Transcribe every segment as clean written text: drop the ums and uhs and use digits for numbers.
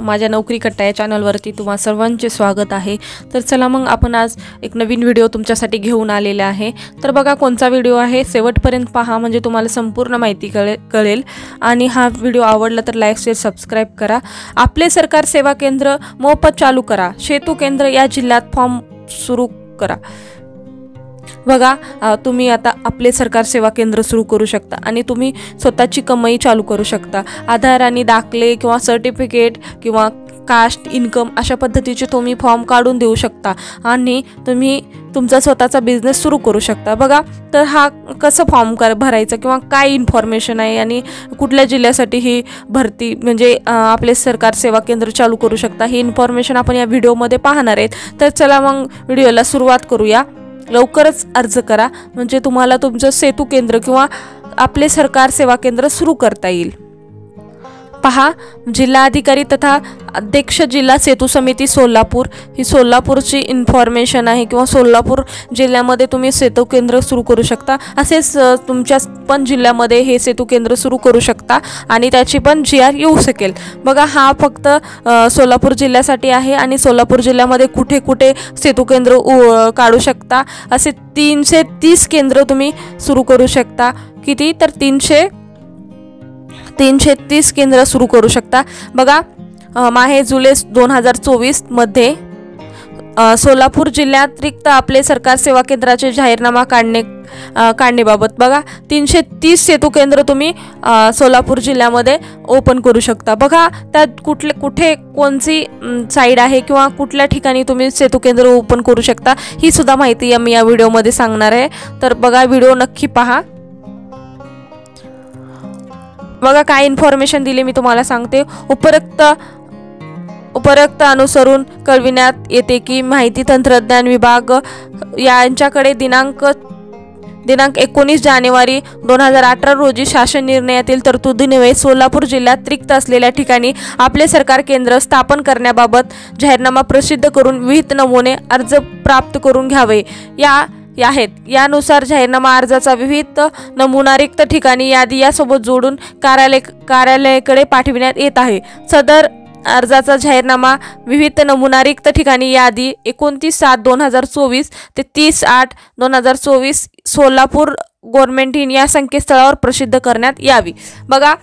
माझ्या नोकरी कट्टा या चॅनलवरती तुम्हा सर्वांचे स्वागत आहे। तर चला मग आपण आज एक नवीन व्हिडिओ तुमच्यासाठी घेऊन आलेले आहे। तर बघा कोणता व्हिडिओ आहे, शेवटपर्यंत पहा म्हणजे तुम्हाला संपूर्ण माहिती कळेल। आणि हा व्हिडिओ आवडला तर लाईक शेअर सबस्क्राइब करा। आपले सरकार सेवा केंद्र मोफत चालू करा, सेतू केंद्र या जिल्ह्यात फॉर्म सुरू करा। बघा तुम्ही आता आपले सरकार सेवा केंद्र सुरू करू शकता आणि तुम्ही स्वतःची कमाई चालू करू शकता। आधार आणि दाखले किंवा सर्टिफिकेट किंवा कास्ट इन्कम अशा पद्धतीचे तुम्ही फॉर्म काढून देऊ शकता आणि तुम्ही तुमचा स्वतःचा बिझनेस सुरू करू शकता। बघा तर हा कसं फॉर्म भरायचं किंवा काय इन्फॉर्मेशन आहे आणि कुठल्या जिल्ह्यासाठी ही भरती म्हणजे आपले सरकार सेवा केंद्र चालू करू शकता ही इन्फॉर्मेशन आपण या व्हिडिओमध्ये पाहणार आहेत। तर चला मग व्हिडिओला सुरुवात करूया। लवकरच अर्ज करा म्हणजे तुम्हाला तुमचं सेतू केंद्र किंवा आपले सरकार सेवा केंद्र सुरू करता येईल। पहा जिल्हाधिकारी तथा अध्यक्ष जिल्हा सेतू समिती सोलापूर ही सोलापूरची इन्फॉर्मेशन आहे किंवा सोलापूर जिल्ह्यामध्ये तुम्ही सेतू केंद्र सुरू करू शकता। असेच तुमच्या पण जिल्ह्यामध्ये हे सेतू केंद्र सुरू करू शकता आणि त्याची पण GR येऊ शकेल। बघा हा फक्त सोलापूर जिल्ह्यासाठी आहे आणि सोलापूर जिल्ह्यामध्ये कुठे कुठे सेतू केंद्र काढू शकता असे 330 केंद्र तुम्ही सुरू करू शकता। किती तर 330 केंद्र सुरू करू शकता। बघा माहे जुलै 2024 मध्ये सोलापूर जिल्ह्यात रिक्त आपले सरकार सेवा केंद्राचे जाहीरनामा काढण्याबाबत बघा 330 सेतू केंद्र तुम्ही सोलापूर जिल्ह्यामध्ये ओपन करू शकता। बघा त्यात कुठे कोणती साइड आहे किंवा कुठल्या ठिकाणी तुम्ही सेतू केंद्र ओपन करू शकता ही सुद्धा माहिती मी या व्हिडिओमध्ये सांगणार आहे। तर बघा व्हिडिओ नक्की पहा। बघा काय इन्फॉर्मेशन दिली मी तुम्हाला सांगते। उपरोक्त अनुसरून कळविण्यात येते की माहिती तंत्रज्ञान विभाग यांच्याकडे दिनांक 19 जानेवारी 2018 रोजी शासन निर्णयातील तरतुदीन्वये सोलापूर जिल्ह्यात रिक्त असलेल्या ठिकाणी आपले सरकार केंद्र स्थापन करण्याबाबत जाहीरनामा प्रसिद्ध करून विहित नमुने अर्ज प्राप्त करून घ्यावे आहेत। यानुसार जाहीरनामा अर्जाचा विविध नमुना रिक्त ठिकाणी यादी यासोबत जोडून कार्यालयाकडे पाठविण्यात येत आहे। सदर अर्जाचा जाहीरनामा विविध नमुना रिक्त ठिकाणी यादी 29/7/2024 ते 30/8/2024 सोलापूर गव्हर्नमेंट इन या संकेतस्थळावर प्रसिद्ध करण्यात यावी। बघा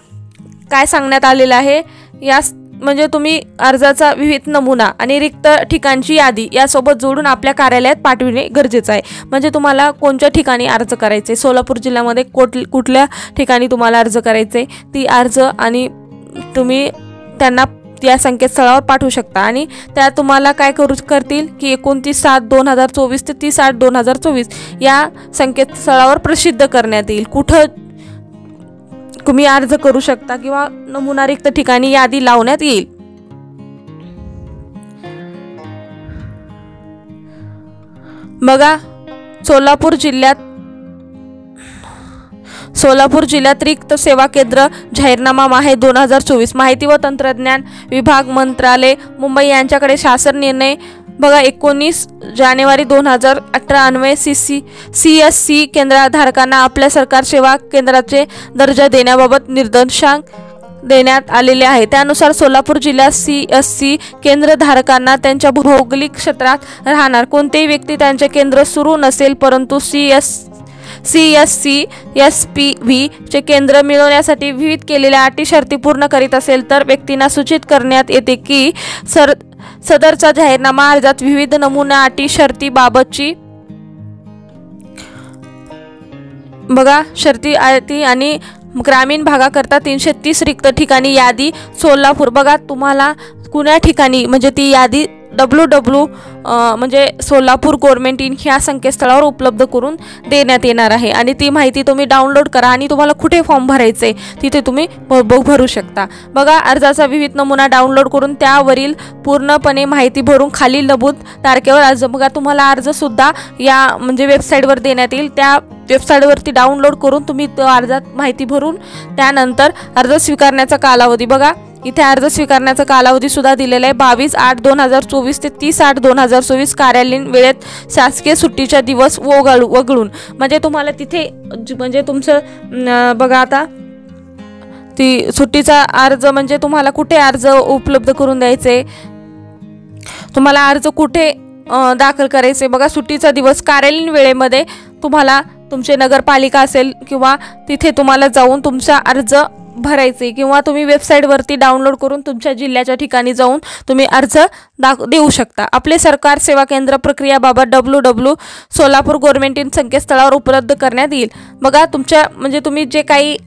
काय सांगण्यात आलेलं आहे या म्हणजे तुम्ही अर्जाचा विविध नमुना आणि रिक्त ठिकाणची यादी यासोबत जोडून आपल्या कार्यालयात पाठविणे गरजेचे आहे। म्हणजे तुम्हाला कोणत्या ठिकाणी अर्ज करायचे, सोलापूर जिल्ह्यामध्ये कुठल्या ठिकाणी तुम्हाला अर्ज करायचे ती अर्ज आणि तुम्ही त्यांना या संकेतस्थळावर पाठवू शकता आणि त्या तुम्हाला काय करतील की 29/7/2024 ते 30/8/2024 या संकेतस्थळावर प्रसिद्ध करण्यात येईल। कुठं तुम्ही अर्ज करू शकता किंवा नमुना रिक्त ठिकाणी यादी लावण्यात येईल। बघा सोलापूर जिल्ह्यात रिक्त सेवा केंद्र जाहीरनामा माहे 2024 माहिती व तंत्रज्ञान विभाग मंत्रालय मुंबई यांच्याकडे शासन निर्णय बघा 19 जानेवारी 2018 अन्वये CSC केंद्रधारकांना आपल्या सरकार सेवा केंद्राचे दर्जा देण्याबाबत निर्देशांक देण्यात आलेले आहे। त्यानुसार सोलापूर जिल्ह्यात CSC केंद्रधारकांना त्यांच्या भौगोलिक क्षेत्रात राहणार कोणतेही व्यक्ती त्यांचे केंद्र सुरू नसेल परंतु CSC SPV चे केंद्र मिळवण्यासाठी विहित केलेल्या अटी शर्ती पूर्ण करीत असेल तर व्यक्तींना सूचित करण्यात येते की सदरचा जाहीरनामा अर्जात विविध नमुना अटी शर्ती बाबतची बघा शर्ती आणि ग्रामीण भागाकरता 330 रिक्त ठिकाणी यादी सोलापूर बघा तुम्हाला कुण्या ठिकाणी म्हणजे ती यादी www म्हणजे सोलापूर गव्हर्नमेंट इन ह्या संकेतस्थळावर उपलब्ध करून देण्यात येणार आहे आणि ती माहिती तुम्ही डाउनलोड करा आणि तुम्हाला कुठे फॉर्म भरायचे तिथे तुम्ही भरू शकता। बघा अर्जाचा विविध नमुना डाउनलोड करून त्यावरील पूर्णपणे माहिती भरून खालील नमूद तारखेवर अर्ज बघा तुम्हाला अर्ज सुद्धा या म्हणजे वेबसाईटवर देण्यात येईल। त्या वेबसाईटवरती डाउनलोड करून तुम्ही अर्जात माहिती भरून त्यानंतर अर्ज स्वीकारण्याचा कालावधी बघा इथे अर्ज स्वीकारण्याचा कालावधी सुद्धा दिलेला आहे 22/8/2024 ते 30/8/2024 कार्यालयीन वेळेत शासकीय सुट्टीचा दिवस वगळून म्हणजे तुम्हाला तिथे म्हणजे तुमचं बघा आता ती सुट्टीचा अर्ज म्हणजे तुम्हाला कुठे अर्ज उपलब्ध करून द्यायचे, तुम्हाला अर्ज कुठे दाखल करायचे। बघा सुट्टीचा दिवस कार्यालयीन वेळेमध्ये तुम्हाला तुमचे नगरपालिका असेल किंवा तिथे तुम्हाला जाऊन तुमचा अर्ज भरायचे किंवा तुम्ही वेबसाईटवरती डाउनलोड करून तुमच्या जिल्ह्याच्या ठिकाणी जाऊन तुम्ही अर्ज देऊ शकता। आपले सरकार सेवा केंद्र प्रक्रियाबाबत www.solapur गव्हर्नमेंट इन संकेतस्थळावर उपलब्ध करण्यात येईल। बघा तुमच्या म्हणजे तुम्ही जे काही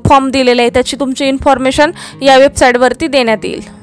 फॉर्म दिलेले आहे त्याची तुमची इन्फॉर्मेशन या वेबसाईटवरती देण्यात येईल।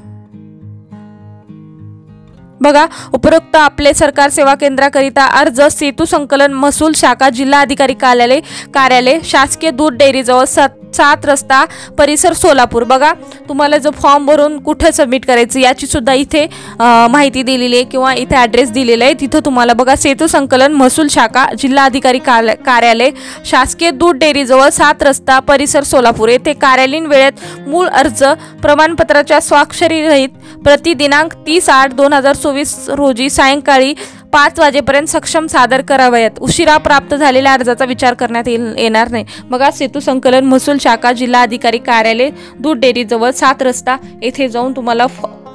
बघा उपरोक्त आपले सरकार सेवा केंद्राकरिता अर्ज सेतू संकलन महसूल शाखा जिल्हा अधिकारी कार्यालय शासकीय दूध डेअरी जवळ 7 रस्ता परिसर सोलापूर। बघा तुम्हाला जो फॉर्म भरून कुठे सबमिट करायचं याची सुद्धा इथे माहिती दिलेली आहे किंवा इथे ॲड्रेस दिलेला आहे। तिथं तुम्हाला बघा सेतू संकलन महसूल शाखा जिल्हा अधिकारी कार्यालय शासकीय दूध डेअरी जवळ 7 रस्ता परिसर सोलापूर येथे कार्यालयीन वेळेत मूळ अर्ज प्रमाणपत्राच्या स्वाक्षरीरहित प्रति दिनांक 30/8/2024 रोजी सायंकाळी 5 वाजेपर्यंत सक्षम सादर करावयात। उशिरा प्राप्त झालेल्या अर्जाचा विचार करण्यात येणार नाही। बघा सेतू संकलन महसूल शाखा जिल्हा अधिकारी कार्यालय दूध डेअरी जवळ 7 रस्ता येथे जाऊन तुम्हाला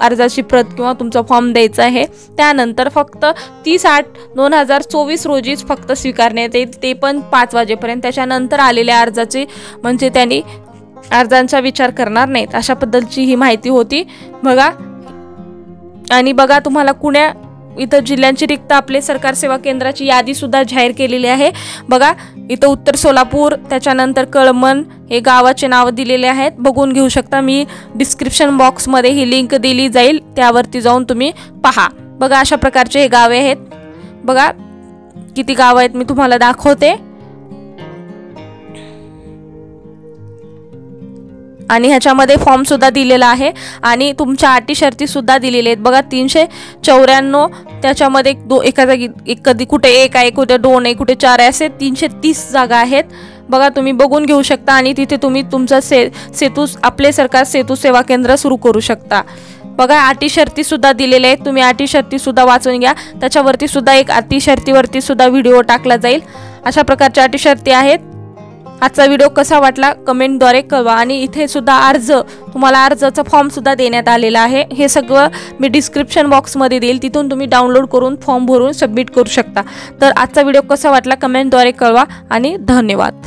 अर्जाची प्रत किंवा तुमचा फॉर्म द्यायचा आहे। त्यानंतर फक्त 30/8/2024 रोजीच फक्त स्वीकारण्यात येईल, ते पण 5 वाजेपर्यंत। त्याच्यानंतर आलेल्या अर्जाचे म्हणजे त्यांनी अर्जांचा विचार करणार नाहीत। अशा पद्धतीची ही माहिती होती बघा। आणि बघा तुम्हाला कुण्या इथं जिल्ह्यांची रिक्त आपले सरकार सेवा केंद्राची यादी सुद्धा जाहीर केलेली आहे। बघा इथं उत्तर सोलापूर, त्याच्यानंतर कळमन हे गावाचे नाव दिलेले आहेत, बघून घेऊ शकता। मी डिस्क्रिप्शन बॉक्समध्ये ही लिंक दिली जाईल, त्यावरती जाऊन तुम्ही पहा। बघा अशा प्रकारचे हे गावे आहेत। बघा किती गाव आहेत मी तुम्हाला दाखवते। आणि ह्याच्यामध्ये फॉर्म सुद्धा दिलेला आहे आणि तुमच्या अटी शर्ती सुद्धा दिलेले आहेत। बघा 394 त्याच्यामध्ये एका जागी कधी कुठे 1 आहे, कुठे 2 आहे, कुठे 4 आहे, असे 330 जागा आहेत। बघा तुम्ही बघून घेऊ शकता आणि तिथे तुम्ही तुमचा सेतू आपले सरकार सेतू सेवा केंद्र सुरू करू शकता। बघा अटी शर्ती सुद्धा दिलेले आहेत, तुम्ही अटी शर्ती सुद्धा वाचून घ्या। त्याच्यावरती सुद्धा एक अटी शर्तीवरती सुद्धा व्हिडिओ टाकला जाईल। अशा प्रकारच्या अटी शर्ती आहेत। आजचा व्हिडिओ कसा वाटला कमेंटद्वारे कळवा। आणि इथे सुद्धा तुम्हाला अर्जाचा फॉर्म सुद्धा देण्यात आलेला आहे। हे सगळं मी डिस्क्रिप्शन बॉक्समध्ये देईल, तिथून तुम्ही डाउनलोड करून फॉर्म भरून सबमिट करू शकता। तर आजचा व्हिडिओ कसा वाटला कमेंटद्वारे कळवा आणि धन्यवाद।